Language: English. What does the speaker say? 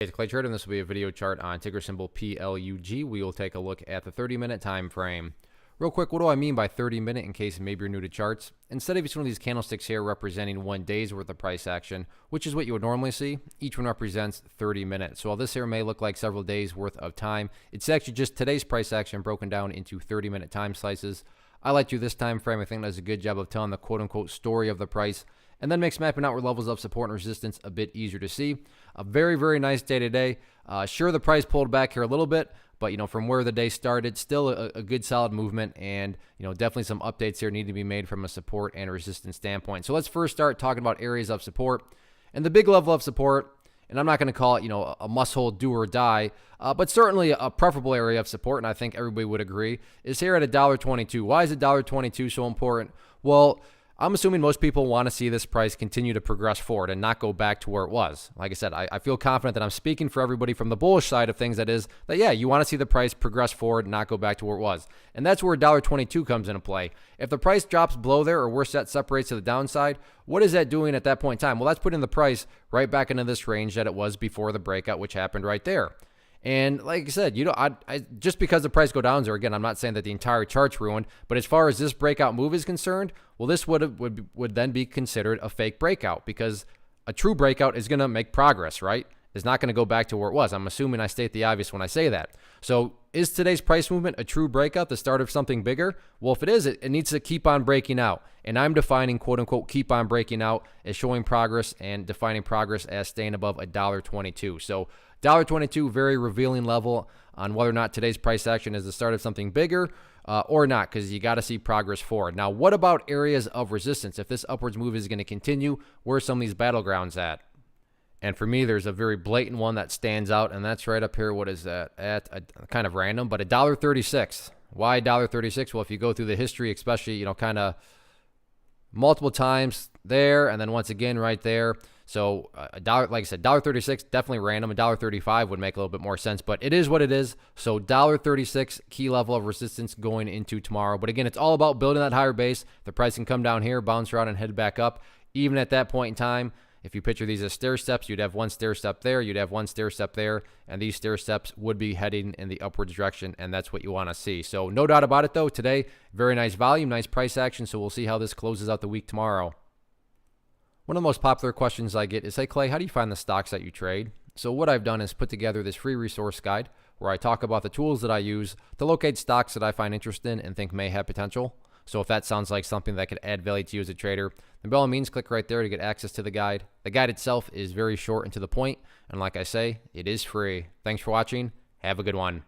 Hey, it's Clay Trader, and this will be a video chart on ticker symbol PLUG. We will take a look at the 30-minute time frame. Real quick, what do I mean by 30-minute in case maybe you're new to charts? Instead of each one of these candlesticks here representing 1 day's worth of price action, which is what you would normally see, each one represents 30 minutes. So while this here may look like several days worth of time, it's actually just today's price action broken down into 30-minute time slices. I like to do this time frame. I think that does a good job of telling the quote-unquote story of the price, and then makes mapping out where levels of support and resistance a bit easier to see. A very, very nice day today. Sure, the price pulled back here a little bit, but from where the day started, still a good solid movement, and definitely some updates here need to be made from a support and resistance standpoint. So let's first start talking about areas of support. And the big level of support, and I'm not going to call it a must-hold do or die, but certainly a preferable area of support, and I think everybody would agree, is here at $1.22. Why is $1.22 so important? Well, I'm assuming most people want to see this price continue to progress forward and not go back to where it was. Like I said, I feel confident that I'm speaking for everybody from the bullish side of things. That is, that yeah, you want to see the price progress forward and not go back to where it was. And that's where $1.22 comes into play. If the price drops below there, or worse yet, separates to the downside, what is that doing at that point in time? Well, that's putting the price right back into this range that it was before the breakout, which happened right there. And like I said, just because the price go down there, again, I'm not saying that the entire chart's ruined, but as far as this breakout move is concerned, well, this would then be considered a fake breakout, because a true breakout is going to make progress, right? It's not going to go back to where it was. I'm assuming I state the obvious when I say that. So is today's price movement a true breakout, the start of something bigger? Well, if it is, it needs to keep on breaking out. And I'm defining quote unquote keep on breaking out as showing progress, and defining progress as staying above $1.22. So $1.22, very revealing level on whether or not today's price action is the start of something bigger or not, because you got to see progress forward. Now, what about areas of resistance? If this upwards move is going to continue, where are some of these battlegrounds at? And for me, there's a very blatant one that stands out, and that's right up here. What is that at? Kind of random, but $1.36. Why $1.36? Well, if you go through the history, especially, kind of multiple times there, and then once again right there. So like I said, $1.36, definitely random. $1.35 would make a little bit more sense, but it is what it is. So $1.36, key level of resistance going into tomorrow. But again, it's all about building that higher base. The price can come down here, bounce around, and head back up. Even at that point in time, if you picture these as stair steps, you'd have one stair step there, you'd have one stair step there, and these stair steps would be heading in the upwards direction, and that's what you want to see. So no doubt about it, though, today, very nice volume, nice price action, so we'll see how this closes out the week tomorrow. One of the most popular questions I get is, hey, Clay, how do you find the stocks that you trade? So what I've done is put together this free resource guide where I talk about the tools that I use to locate stocks that I find interested in and think may have potential. So if that sounds like something that could add value to you as a trader, then by all means, click right there to get access to the guide. The guide itself is very short and to the point, and like I say, it is free. Thanks for watching. Have a good one.